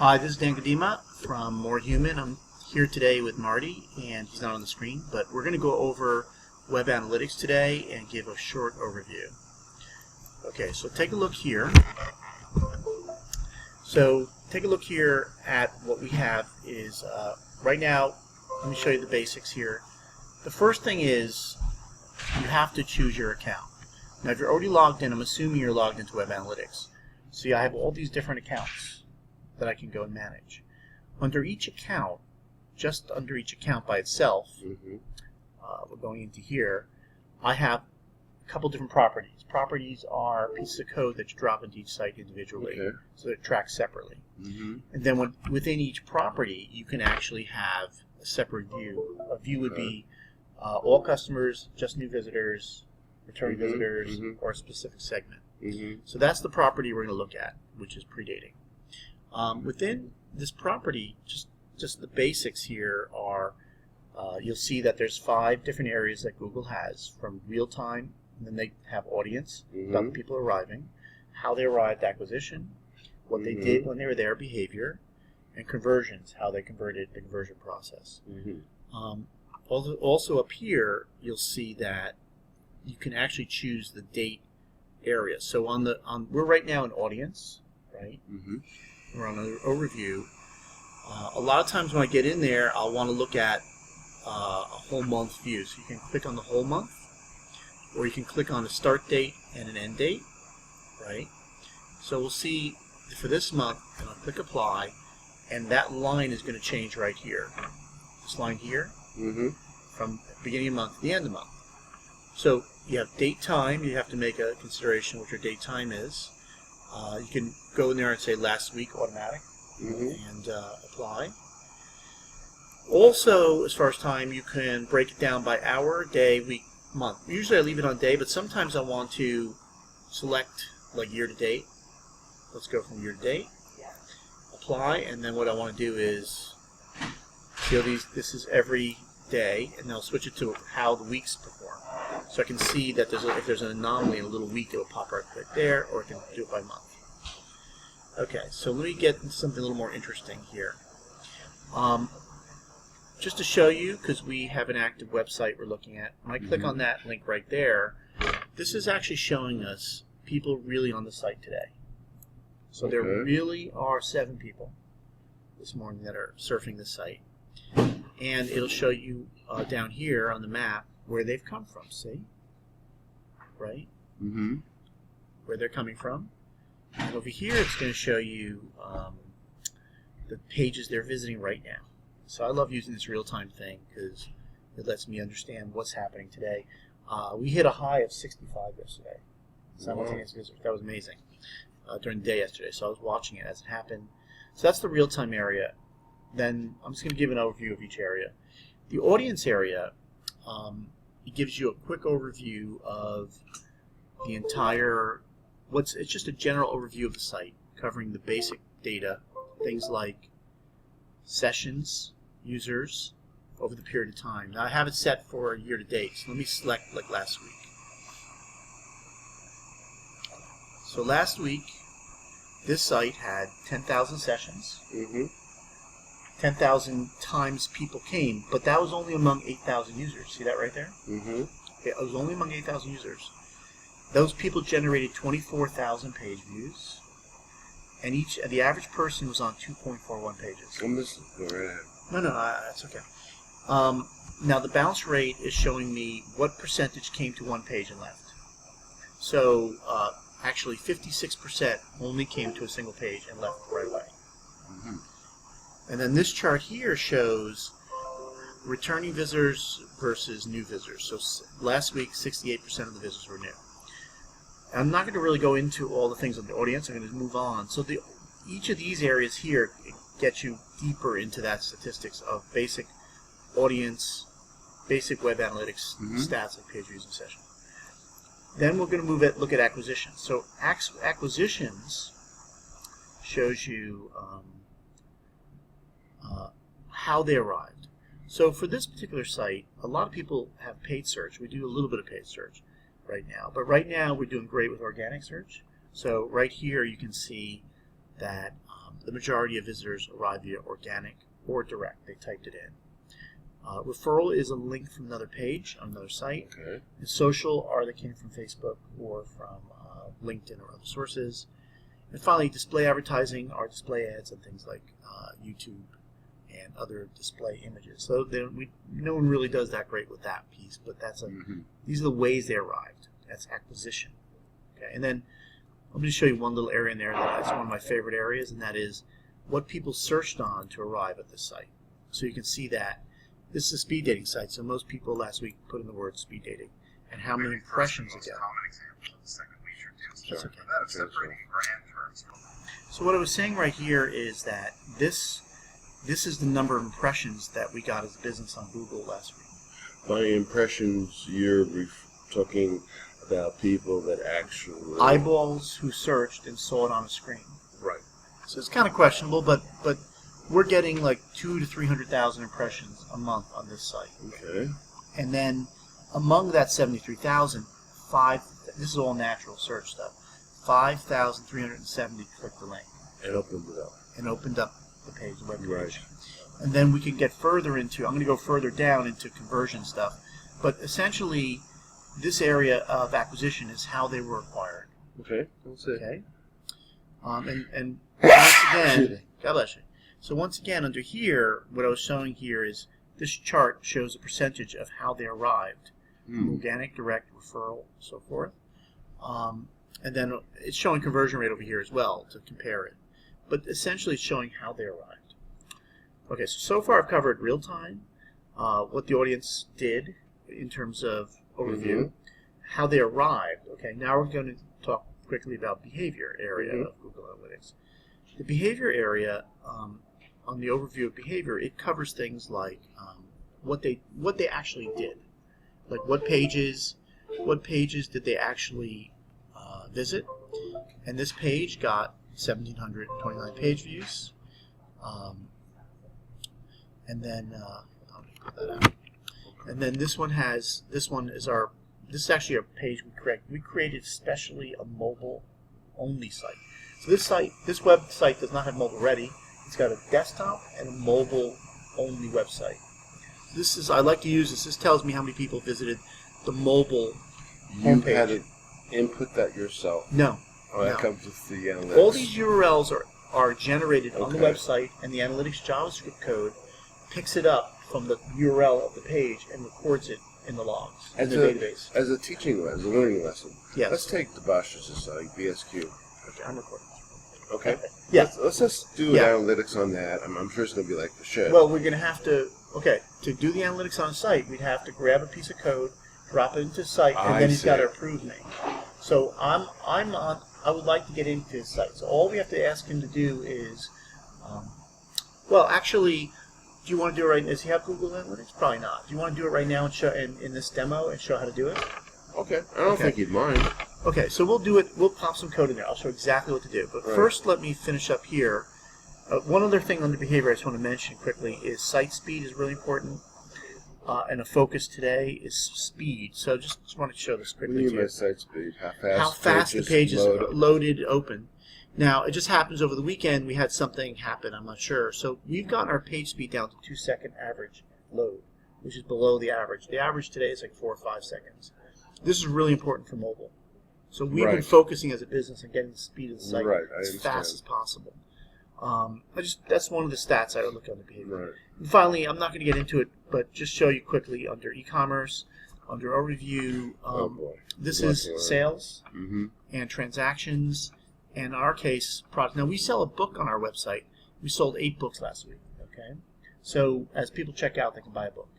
Hi, this is Dan Gudema from More Human. I'm here today with Marty, and he's not on the screen, but we're going to go over web analytics today and give a short overview. Okay, so take a look here. So take a look here at what we have is, right now, let me show you the basics here. The first thing is you have to choose your account. Now if you're already logged in, I'm assuming you're logged into web analytics. See, I have all these different accounts that I can go and manage. Under each account, just under each account by itself, we're going into here, I have a couple different properties. Properties are pieces of code that you drop into each site individually, so they're tracked separately. And then within each property, you can actually have a separate view. A view would be all customers, just new visitors, returning visitors, or a specific segment. So that's the property we're going to look at, which is predating. Within this property, just the basics here are, you'll see that there's 5 different areas that Google has, from real time, and then they have audience, about the people arriving, how they arrived, acquisition, what they did when they were there, behavior, and conversions, how they converted, the conversion process. Also up here, you'll see that you can actually choose the date area. So we're right now in audience, right? We're on an overview. A lot of times when I get in there, I'll want to look at a whole month view. So you can click on the whole month, or you can click on a start date and an end date, right? So we'll see for this month, and I'll click apply, and that line is going to change right here. This line here, from beginning of month to the end of the month. So you have date time. You have to make a consideration what your date time is. You can go in there and say last week automatic and apply. Also, as far as time, you can break it down by hour, day, week, month. Usually I leave it on day, but sometimes I want to select like year to date. Let's go from year to date. Apply, and then what I want to do is see this is every day, and I'll switch it to how the weeks perform. So I can see that if there's an anomaly in a little week, it'll pop right there, or I can do it by month. Okay, so let me get into something a little more interesting here. Just to show you, because we have an active website we're looking at, when I click on that link right there, this is actually showing us people really on the site today. So there really are 7 people this morning that are surfing the site. And it'll show you down here on the map where they've come from, see? Right? Where they're coming from. And over here it's going to show you the pages they're visiting right now. So I love using this real-time thing because it lets me understand what's happening today. We hit a high of 65 yesterday, simultaneous visitors. That was amazing during the day yesterday. So I was watching it as it happened. So that's the real-time area. Then I'm just going to give an overview of each area. The audience area, it gives you a quick overview of the entire, it's just a general overview of the site, covering the basic data, things like sessions, users, over the period of time. Now I have it set for year to date, so let me select like last week. So last week, this site had 10,000 sessions. 10,000 times people came, but that was only among 8,000 users. See that right there? It was only among 8,000 users. Those people generated 24,000 page views, and the average person was on 2.41 pages. No, that's okay. Now the bounce rate is showing me what percentage came to one page and left. So actually 56% only came to a single page and left right away. And then this chart here shows returning visitors versus new visitors. So last week, 68% of the visitors were new. I'm not going to really go into all the things of the audience. I'm going to move on. So each of these areas here gets you deeper into that statistics of basic audience, basic web analytics stats like page views and session. Then we're going to look at acquisitions. So acquisitions shows you how they arrived. So for this particular site, a lot of people have paid search. We do a little bit of paid search right now, but right now we're doing great with organic search. So right here you can see that the majority of visitors arrive via organic or direct. They typed it in. Referral is a link from another page on another site. Okay. And social are that came from Facebook or from LinkedIn or other sources. And finally, display advertising are display ads on things like YouTube and other display images. So no one really does that great with that piece, but that's these are the ways they arrived. That's acquisition. Okay, and then I'm going to show you one little area in there that's one of my favorite areas, and that is what people searched on to arrive at this site. So you can see that this is a speed dating site, so most people last week put in the word speed dating, and how many impressions it got. That's okay. So what I was saying right here is that this is the number of impressions that we got as a business on Google last week. By impressions, you're talking about people that actually... eyeballs who searched and saw it on a screen. Right. So it's kind of questionable, but we're getting like 200,000 to 300,000 impressions a month on this site. Okay. And then among that 73,000, this is all natural search stuff, 5,370 clicked the link. And opened it up. And opened up the page, the web page. Right. And then we can get further into, I'm going to go further down into conversion stuff, but essentially this area of acquisition is how they were acquired. Okay, that's it. Okay. And once again, God bless you. So once again, under here, what I was showing here is this chart shows a percentage of how they arrived. Organic, direct, referral, so forth. And then it's showing conversion rate over here as well to compare it. But essentially it's showing how they arrived. Okay, so far I've covered real time, what the audience did in terms of overview, how they arrived. Okay, now we're going to talk quickly about behavior area of Google Analytics. The behavior area, on the overview of behavior, it covers things like what they actually did, like what pages did they actually visit, and this page got 1,729 page views, and then I'll put that out. And then this is actually a page we created especially a mobile only site. So this website does not have mobile ready. It's got a desktop and a mobile only website. I like to use this. This tells me how many people visited the mobile homepage. You had to input that yourself? No. Oh, that no. comes with the analytics. All these URLs are generated on the website, and the analytics JavaScript code picks it up from the URL of the page and records it in the logs, in the database. As a teaching lesson, a learning lesson, yes. Let's take the Bosch's site, BSQ. Okay, I'm recording. Okay. Yeah. Let's just do analytics on that. I'm sure it's going to be like the shit. Well, we're going to have to, to do the analytics on a site, we'd have to grab a piece of code, drop it into the site, and then he's got to approve me. So I would like to get into his site. So all we have to ask him to do is, actually, do you want to do it right now? Does he have Google Analytics? Probably not. Do you want to do it right now and show in this demo and show how to do it? Okay. I don't think he'd mind. Okay, so we'll do it. We'll pop some code in there. I'll show exactly what to do. But first, let me finish up here. One other thing on the behavior I just want to mention quickly is site speed is really important. And a focus today is speed. So just want to show this quickly. What do you mean by site speed? How fast the pages loaded open. Now, it just happens over the weekend we had something happen, I'm not sure. So we've got our page speed down to 2-second average load, which is below the average. The average today is like 4 or 5 seconds. This is really important for mobile. So we've been focusing as a business on getting the speed of the site as fast as possible. That's one of the stats I would look at on the behavior. Right. And finally, I'm not going to get into it, but just show you quickly under e-commerce, under overview, this is sales and transactions, and in our case, product. Now, we sell a book on our website. We sold 8 books last week, okay? So as people check out, they can buy a book,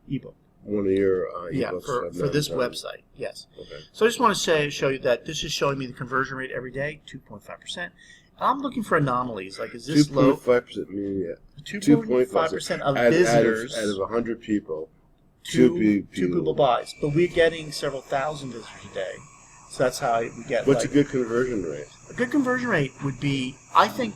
ebook. One of your ebooks for this website, yes. Okay. So I just want to show you that this is showing me the conversion rate every day, 2.5%. I'm looking for anomalies, like is this low? 2.5% meaning 2.5% of visitors out of 100 people. Two people buys, but we're getting several thousand visitors a day. So that's how we get. What's a good conversion rate? A good conversion rate would be, I think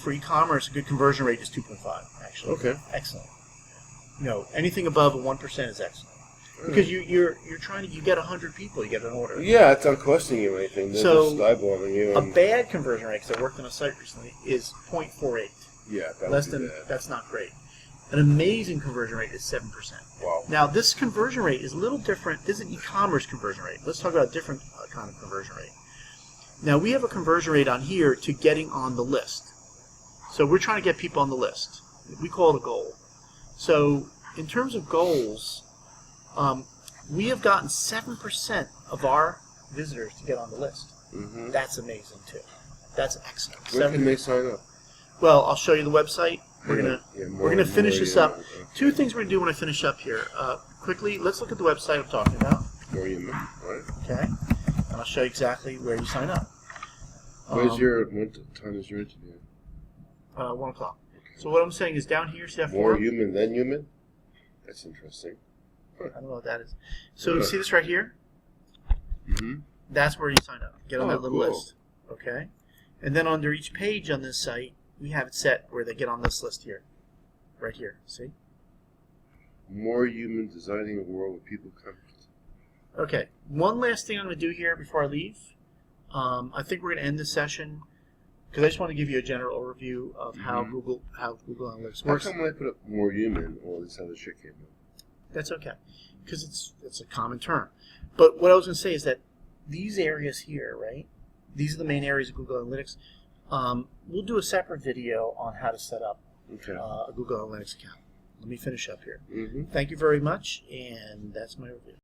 for e-commerce, a good conversion rate is 2.5. Actually, okay, excellent. Anything above a 1% is excellent. Because you're trying to, you get 100 people, you get an order. Yeah, it's not costing you anything. They're So, just eyeballing you. A bad conversion rate, because I worked on a site recently, is 0.48. Yeah, that Less would than be bad. that's not great. An amazing conversion rate is 7%. Wow. Now this conversion rate is a little different. This is an e-commerce conversion rate. Let's talk about a different kind of conversion rate. Now we have a conversion rate on here to getting on the list. So we're trying to get people on the list. We call it a goal. So in terms of goals, we have gotten 7% of our visitors to get on the list. Mm-hmm. That's amazing too. That's excellent. When can they sign up? Well, I'll show you the website. We're gonna finish this up. Okay. Two things we're gonna do when I finish up here. Quickly, let's look at the website I'm talking about. More human, right? Okay, and I'll show you exactly where you sign up. What time is your interview? 1 o'clock. So what I'm saying is down here, see that More form? human than human? That's interesting. I don't know what that is. So see this right here? Mm-hmm. That's where you sign up. Get on that little cool. list. Okay, and then under each page on this site, we have it set where they get on this list here, right here. See? More human designing a world where people come. Okay. One last thing I'm going to do here before I leave. I think we're going to end this session because I just want to give you a general overview of how Google Analytics How works. come when I put up more human, all this other shit came up? That's okay because it's a common term. But what I was going to say is that these areas here, right? These are the main areas of Google Analytics. We'll do a separate video on how to set up a Google Analytics account. Let me finish up here. Mm-hmm. Thank you very much, and that's my review.